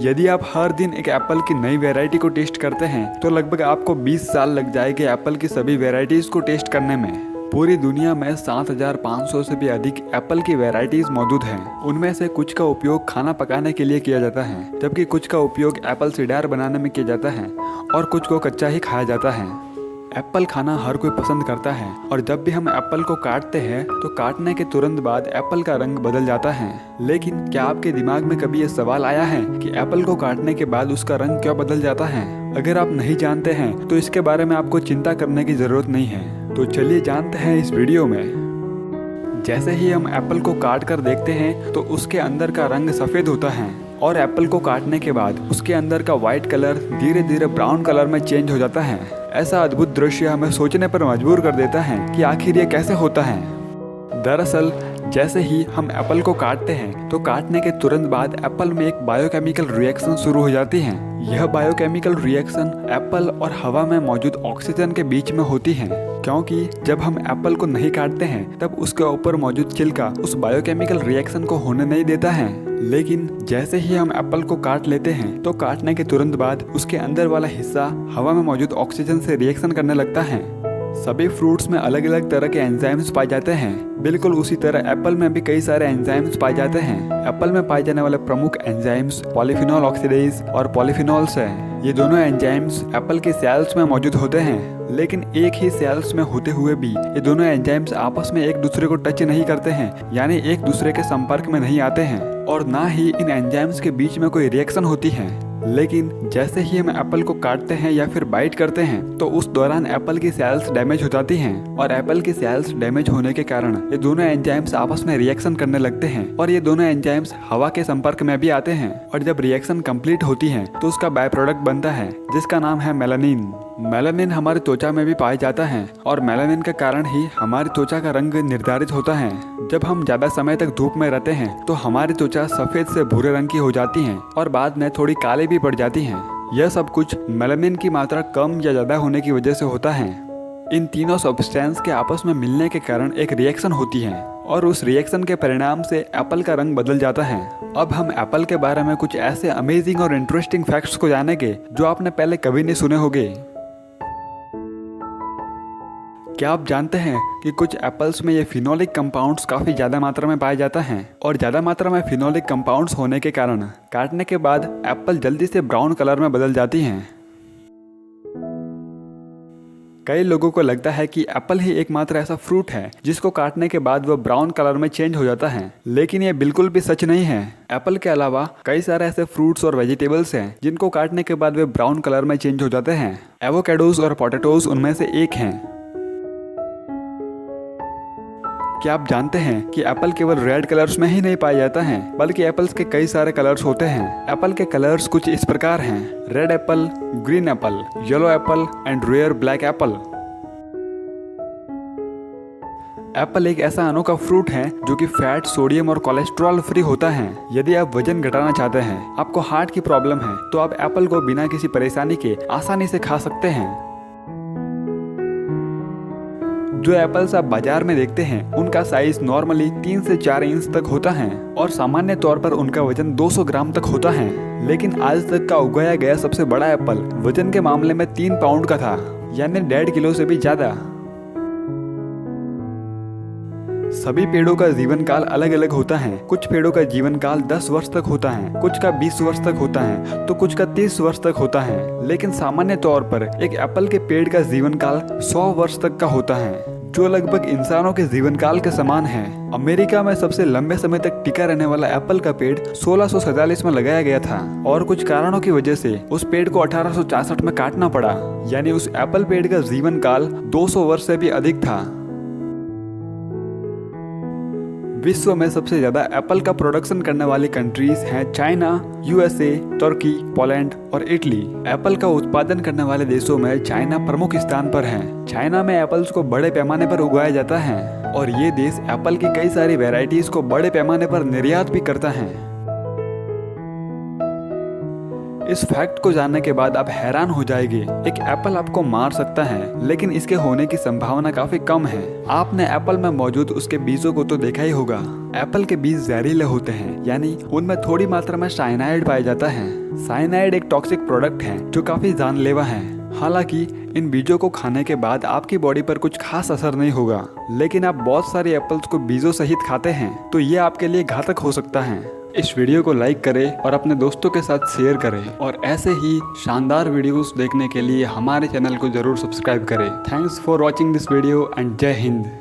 यदि आप हर दिन एक एप्पल की नई वैरायटी को टेस्ट करते हैं तो लगभग आपको 20 साल लग जाएंगे एप्पल की सभी वैरायटीज को टेस्ट करने में। पूरी दुनिया में 7,500 से भी अधिक एप्पल की वैरायटीज मौजूद हैं। उनमें से कुछ का उपयोग खाना पकाने के लिए किया जाता है, जबकि कुछ का उपयोग एप्पल साइडर बनाने में किया जाता है और कुछ को कच्चा ही खाया जाता है। एप्पल खाना हर कोई पसंद करता है और जब भी हम एप्पल को काटते हैं तो काटने के तुरंत बाद एप्पल का रंग बदल जाता है। लेकिन क्या आपके दिमाग में कभी ये सवाल आया है कि एप्पल को काटने के बाद उसका रंग क्यों बदल जाता है? अगर आप नहीं जानते हैं तो इसके बारे में आपको चिंता करने की जरूरत नहीं है। तो चलिए जानते हैं इस वीडियो में। जैसे ही हम एप्पल को काट कर देखते हैं तो उसके अंदर का रंग सफ़ेद होता है और एप्पल को काटने के बाद उसके अंदर का व्हाइट कलर धीरे धीरे ब्राउन कलर में चेंज हो जाता है। ऐसा अद्भुत दृश्य हमें सोचने पर मजबूर कर देता है कि आखिर ये कैसे होता है। दरअसल जैसे ही हम एप्पल को काटते हैं तो काटने के तुरंत बाद एप्पल में एक बायोकेमिकल रिएक्शन शुरू हो जाती है। यह बायोकेमिकल रिएक्शन एप्पल और हवा में मौजूद ऑक्सीजन के बीच में होती है, क्योंकि जब हम एप्पल को नहीं काटते हैं तब उसके ऊपर मौजूद छिलका उस बायोकेमिकल रिएक्शन को होने नहीं देता है। लेकिन जैसे ही हम एप्पल को काट लेते हैं तो काटने के तुरंत बाद उसके अंदर वाला हिस्सा हवा में मौजूद ऑक्सीजन से रिएक्शन करने लगता है। सभी फ्रूट्स में अलग अलग तरह के एंजाइम्स पाए जाते हैं। बिल्कुल उसी तरह एप्पल में भी कई सारे एंजाइम्स पाए जाते हैं। एप्पल में पाए जाने वाले प्रमुख एंजाइम्स पॉलीफिनोल ऑक्सीडेज और पॉलीफिनोल्स हैं। ये दोनों एंजाइम्स एप्पल के सेल्स में मौजूद होते हैं, लेकिन एक ही सेल्स में होते हुए भी ये दोनों एंजाइम्स आपस में एक दूसरे को टच नहीं करते हैं, यानी एक दूसरे के संपर्क में नहीं आते हैं और ना ही इन एंजाइम्स के बीच में कोई रिएक्शन होती है। लेकिन जैसे ही हम एप्पल को काटते हैं या फिर बाइट करते हैं तो उस दौरान एप्पल की सेल्स डैमेज हो जाती हैं और एप्पल की सेल्स डैमेज होने के कारण ये दोनों एंजाइम्स आपस में रिएक्शन करने लगते हैं और ये दोनों एंजाइम्स हवा के संपर्क में भी आते हैं और जब रिएक्शन कंप्लीट होती है तो उसका बाय प्रोडक्ट बनता है जिसका नाम है मेलानिन। मेलानिन हमारी त्वचा में भी पाया जाता है और मेलानिन के कारण ही हमारी त्वचा का रंग निर्धारित होता है। जब हम ज्यादा समय तक धूप में रहते हैं तो हमारी त्वचा सफेद से भूरे रंग की हो जाती है और बाद में थोड़ी काली भी पड़ जाती है। यह सब कुछ मेलानिन की मात्रा कम या ज्यादा होने की वजह से होता है। इन तीनों सब्सटेंस के आपस में मिलने के कारण एक रिएक्शन होती है और उस रिएक्शन के परिणाम से एप्पल का रंग बदल जाता है। अब हम एप्पल के बारे में कुछ ऐसे अमेजिंग और इंटरेस्टिंग फैक्ट्स को जानेंगे जो आपने पहले कभी नहीं सुने होंगे। क्या आप जानते हैं कि कुछ एप्पल्स में ये फिनोलिक कंपाउंड्स काफ़ी ज़्यादा मात्रा में पाए जाता है और ज़्यादा मात्रा में फिनोलिक कंपाउंड्स होने के कारण काटने के बाद एप्पल जल्दी से ब्राउन कलर में बदल जाती हैं। कई लोगों को लगता है कि एप्पल ही एकमात्र ऐसा फ्रूट है जिसको काटने के बाद वह ब्राउन कलर में चेंज हो जाता है, लेकिन ये बिल्कुल भी सच नहीं है। एप्पल के अलावा कई सारे ऐसे फ्रूट्स और वेजिटेबल्स हैं जिनको काटने के बाद वे ब्राउन कलर में चेंज हो जाते हैं। एवोकाडोस और पोटैटोस उनमें से एक हैं। क्या आप जानते हैं कि एप्पल केवल रेड कलर्स में ही नहीं पाया जाता है, बल्कि एप्पल्स के कई सारे कलर्स होते हैं। एप्पल के कलर्स कुछ इस प्रकार हैं: red apple, green apple, yellow apple and rare black apple. Apple एक ऐसा अनोखा फ्रूट है जो कि फैट, सोडियम और कोलेस्ट्रॉल फ्री होता है। यदि आप वजन घटाना चाहते हैं, आपको हार्ट की प्रॉब्लम है, तो आप एप्पल को बिना किसी परेशानी के आसानी से खा सकते हैं। जो एप्पल्स आप बाजार में देखते हैं उनका साइज नॉर्मली 3 से 4 इंच तक होता है और सामान्य तौर पर उनका वजन 200 ग्राम तक होता है। लेकिन आज तक का उगाया गया सबसे बड़ा एप्पल वजन के मामले में 3 पाउंड का था, यानी 1.5 किलो से भी ज्यादा। सभी पेड़ों का जीवन काल अलग अलग होता है। कुछ पेड़ों का जीवन काल 10 वर्ष तक होता है, कुछ का 20 वर्ष तक होता है तो कुछ का 30 वर्ष तक होता है। लेकिन सामान्य तौर पर एक एप्पल के पेड़ का जीवन काल 100 वर्ष तक का होता है, जो लगभग इंसानों के जीवन काल के समान है। अमेरिका में सबसे लंबे समय तक टिका रहने वाला एप्पल का पेड़ 1647 में लगाया गया था और कुछ कारणों की वजह से उस पेड़ को 1866 में काटना पड़ा, यानी उस एप्पल पेड़ का जीवन काल 200 वर्ष से भी अधिक था। विश्व में सबसे ज्यादा एप्पल का प्रोडक्शन करने वाली कंट्रीज हैं चाइना, यूएसए, तुर्की, पोलैंड और इटली। एप्पल का उत्पादन करने वाले देशों में चाइना प्रमुख स्थान पर है। चाइना में एप्पल्स को बड़े पैमाने पर उगाया जाता है और ये देश एप्पल की कई सारी वैरायटीज को बड़े पैमाने पर निर्यात भी करता है। इस फैक्ट को जानने के बाद आप हैरान हो जाएंगे। एक एप्पल आपको मार सकता है, लेकिन इसके होने की संभावना काफी कम है। आपने एप्पल में मौजूद उसके बीजों को तो देखा ही होगा। एप्पल के बीज जहरीले होते हैं, यानी उनमें थोड़ी मात्रा में साइनाइड पाया जाता है। साइनाइड एक टॉक्सिक प्रोडक्ट है जो काफी जानलेवा है। हालांकि इन बीजों को खाने के बाद आपकी बॉडी पर कुछ खास असर नहीं होगा, लेकिन आप बहुत सारे एप्पल्स को बीजों सहित खाते हैं तो ये आपके लिए घातक हो सकता है। इस वीडियो को लाइक करें और अपने दोस्तों के साथ शेयर करें, और ऐसे ही शानदार वीडियोस देखने के लिए हमारे चैनल को जरूर सब्सक्राइब करें। Thanks for watching this video and जय हिंद।